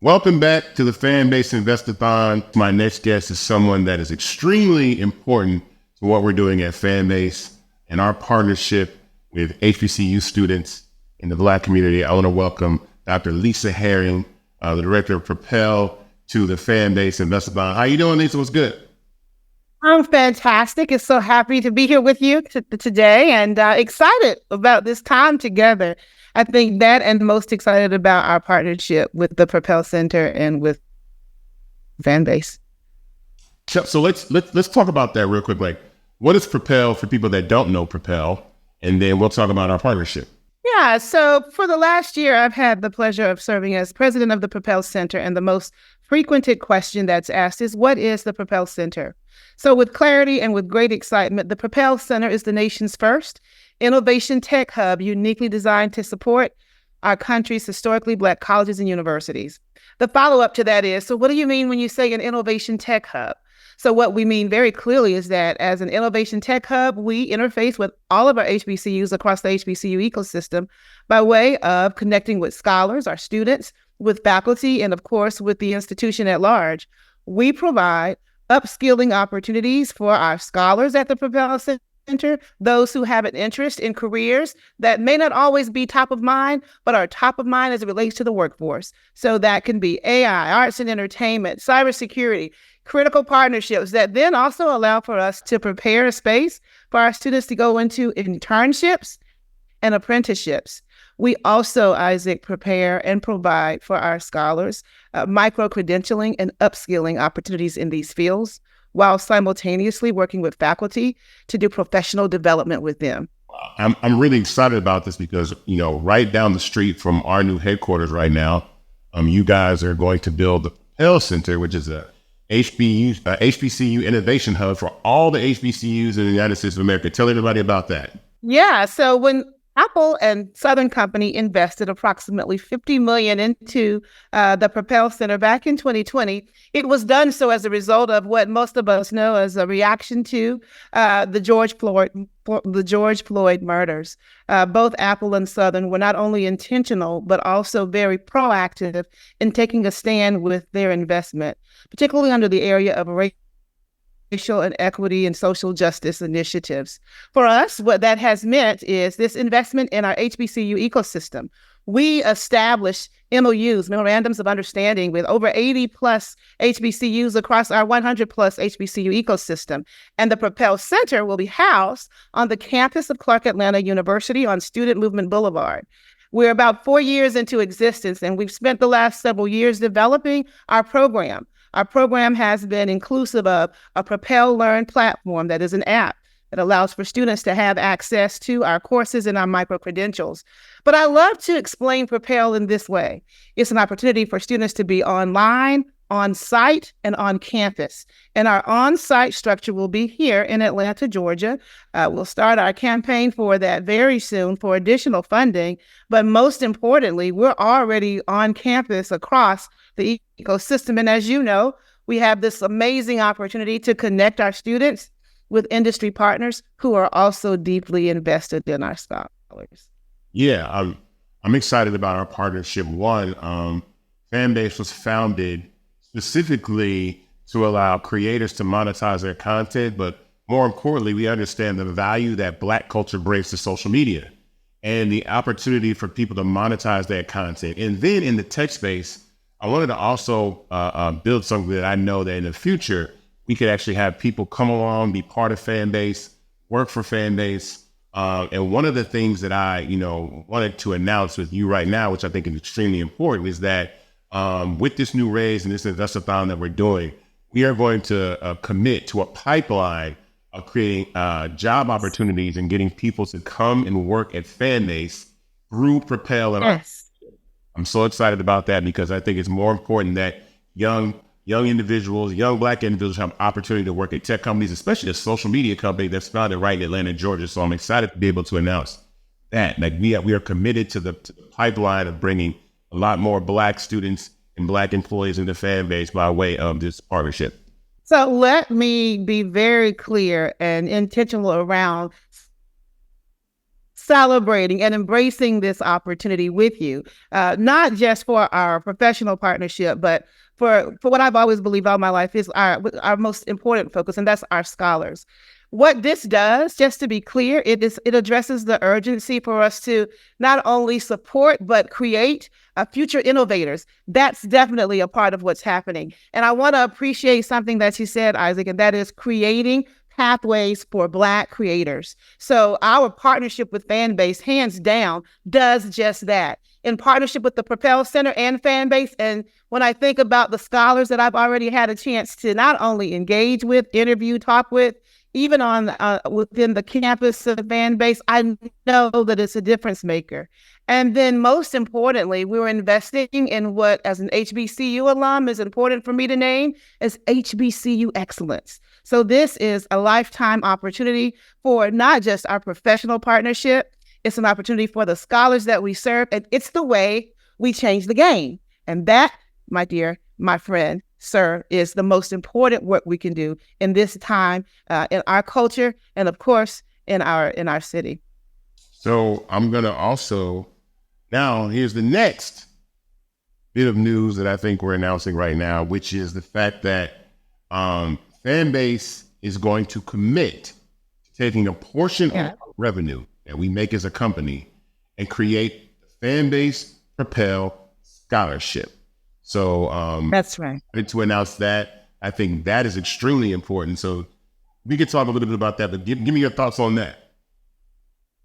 Welcome back to the Fanbase Investathon. My next guest is someone that is extremely important to what we're doing at Fanbase and our partnership with HBCU students in the Black community. I want to welcome Dr. Lisa Herring, the director of Propel, to the Fanbase Investathon. How you doing, Lisa? What's good? I'm fantastic. It's so happy to be here with you today and excited about this time together. I think that and most excited about our partnership with the Propel Center and with Fanbase. So let's talk about that real quick. Like, what is Propel for people that don't know Propel? And then we'll talk about our partnership. Yeah, so for the last year, I've had the pleasure of serving as president of the Propel Center, and the most frequented question that's asked is, what is the Propel Center? So with clarity and with great excitement, the Propel Center is the nation's first innovation tech hub uniquely designed to support our country's historically Black colleges and universities. The follow-up to that is, so what do you mean when you say an innovation tech hub? So what we mean very clearly is that as an innovation tech hub, we interface with all of our HBCUs across the HBCU ecosystem by way of connecting with scholars, our students, with faculty, and of course, with the institution at large. We provide upskilling opportunities for our scholars at the Propel Center, those who have an interest in careers that may not always be top of mind, but are top of mind as it relates to the workforce. So that can be AI, arts and entertainment, cybersecurity, critical partnerships that then also allow for us to prepare a space for our students to go into internships and apprenticeships. We also, Isaac, prepare and provide for our scholars micro-credentialing and upskilling opportunities in these fields, while simultaneously working with faculty to do professional development with them. I'm really excited about this because, right down the street from our new headquarters right now, you guys are going to build the Propel Center, which is a HBCU innovation hub for all the HBCUs in the United States of America. Tell everybody about that. Yeah, so when Apple and Southern Company invested approximately $50 million into the Propel Center back in 2020. It was done so as a result of what most of us know as a reaction to the George Floyd murders. Both Apple and Southern were not only intentional, but also very proactive in taking a stand with their investment, particularly under the area of racial and equity and social justice initiatives. For us, what that has meant is this investment in our HBCU ecosystem. We established MOUs, memorandums of understanding, with over 80 plus HBCUs across our 100 plus HBCU ecosystem. And the Propel Center will be housed on the campus of Clark Atlanta University on Student Movement Boulevard. We're about 4 years into existence, and we've spent the last several years developing our program. Our program has been inclusive of a Propel Learn platform that is an app that allows for students to have access to our courses and our micro-credentials. But I love to explain Propel in this way. It's an opportunity for students to be online, on-site, and on campus. And our on-site structure will be here in Atlanta, Georgia. We'll start our campaign for that very soon for additional funding. But most importantly, we're already on campus across the ecosystem. And as you know, we have this amazing opportunity to connect our students with industry partners who are also deeply invested in our scholars. Yeah, I'm excited about our partnership. One, Fanbase was founded specifically to allow creators to monetize their content, but more importantly, we understand the value that Black culture brings to social media and the opportunity for people to monetize that content. And then in the tech space, I wanted to also build something that I know that in the future, we could actually have people come along, be part of Fanbase, work for Fanbase. And one of the things that I, wanted to announce with you right now, which I think is extremely important, is that with this new raise and this investathon that we're doing, we are going to commit to a pipeline of creating job opportunities and getting people to come and work at Fanbase through Propel. And Yes. I'm so excited about that because I think it's more important that young individuals, young Black individuals have opportunity to work at tech companies, especially a social media company that's founded right in Atlanta, Georgia. So I'm excited to be able to announce that. Like we are committed to the pipeline of bringing a lot more Black students and Black employees into Fanbase by way of this partnership. So let me be very clear and intentional around celebrating and embracing this opportunity with you, not just for our professional partnership, but for what I've always believed all my life is our most important focus, and that's our scholars. What this does, just to be clear, it addresses the urgency for us to not only support, but create future innovators. That's definitely a part of what's happening. And I want to appreciate something that you said, Isaac, and that is creating pathways for Black creators. So our partnership with Fanbase, hands down, does just that. In partnership with the Propel Center and Fanbase, and when I think about the scholars that I've already had a chance to not only engage with, interview, talk with, even on within the campus of Fanbase, I know that it's a difference maker. And then most importantly, we're investing in what, as an HBCU alum, is important for me to name as HBCU excellence. So this is a lifetime opportunity for not just our professional partnership, it's an opportunity for the scholars that we serve, and it's the way we change the game. And that, my dear, my friend, sir, is the most important work we can do in this time, in our culture, and of course, in our city. So I'm going to also, now here's the next bit of news that I think we're announcing right now, which is the fact that Fanbase is going to commit to taking a portion of revenue that we make as a company and create the Fanbase Propel Scholarship. So that's right. To announce that, I think that is extremely important. So we could talk a little bit about that, but give me your thoughts on that.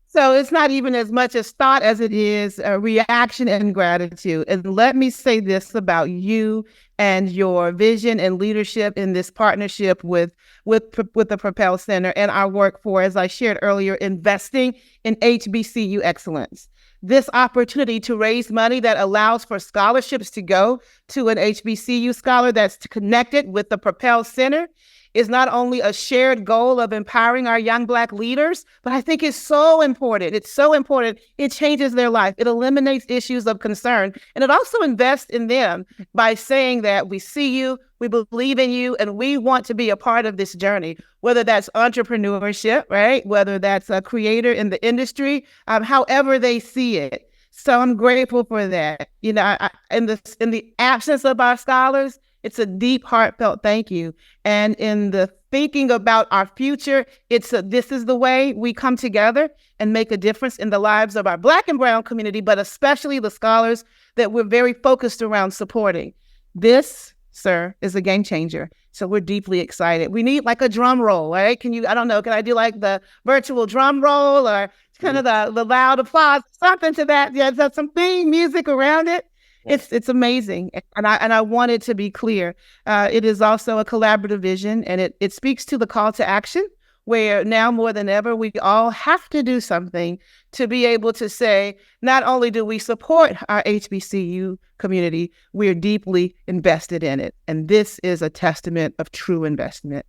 So it's not even as much as thought as it is a reaction and gratitude. And let me say this about you and your vision and leadership in this partnership with the Propel Center and our work for, as I shared earlier, investing in HBCU excellence. This opportunity to raise money that allows for scholarships to go to an HBCU scholar that's connected with the Propel Center is not only a shared goal of empowering our young Black leaders, but I think it's so important. It's so important. It changes their life. It eliminates issues of concern. And it also invests in them by saying that we see you, we believe in you, and we want to be a part of this journey, whether that's entrepreneurship, right? Whether that's a creator in the industry, however they see it. So I'm grateful for that. You know, in the absence of our scholars, it's a deep, heartfelt thank you. And in the thinking about our future, this is the way we come together and make a difference in the lives of our Black and brown community, but especially the scholars that we're very focused around supporting. This, sir, is a game changer. So we're deeply excited. We need like a drum roll, right? Can I do like the virtual drum roll or kind of the loud applause, something to that? Yeah, some theme music around it. It's amazing. And I want it to be clear. It is also a collaborative vision, and it speaks to the call to action, where now more than ever, we all have to do something to be able to say, not only do we support our HBCU community, we're deeply invested in it. And this is a testament of true investment.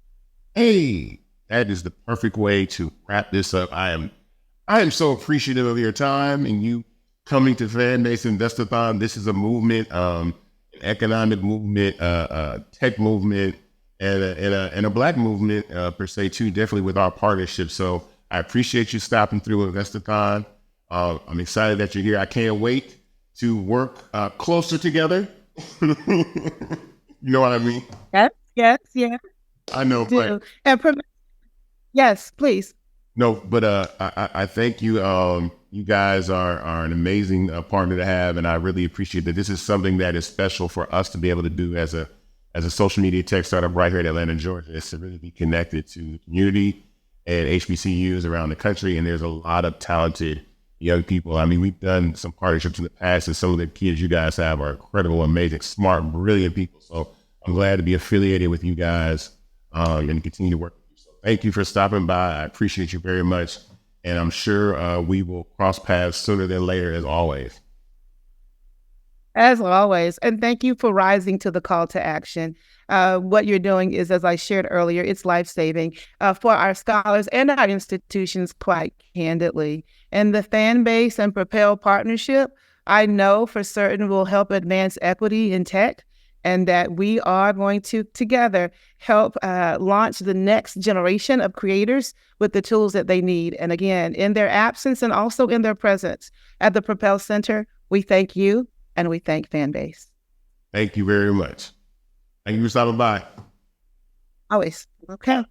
Hey, that is the perfect way to wrap this up. I am so appreciative of your time and you coming to Fanbase Investathon. This is a movement, an economic movement, tech movement, and a Black movement per se too, definitely with our partnership. So I appreciate you stopping through Investathon. I'm excited that you're here. I can't wait to work closer together. You know what I mean? Yes. I know, but yes, please. No, but I thank you. You guys are an amazing partner to have, and I really appreciate that. This is something that is special for us to be able to do as a social media tech startup right here in Atlanta, Georgia. Is to really be connected to the community and HBCUs around the country, and there's a lot of talented young people. I mean, we've done some partnerships in the past, and some of the kids you guys have are incredible, amazing, smart, brilliant people. So I'm glad to be affiliated with you guys and continue to work. Thank you for stopping by. I appreciate you very much. And I'm sure we will cross paths sooner than later, as always. As always. And thank you for rising to the call to action. What you're doing is, as I shared earlier, it's life-saving for our scholars and our institutions, quite candidly. And the Fanbase and Propel partnership, I know for certain will help advance equity in tech and that we are going to together help launch the next generation of creators with the tools that they need. And again, in their absence and also in their presence at the Propel Center, we thank you and we thank Fanbase. Thank you very much. Thank you for stopping by. Always. Okay.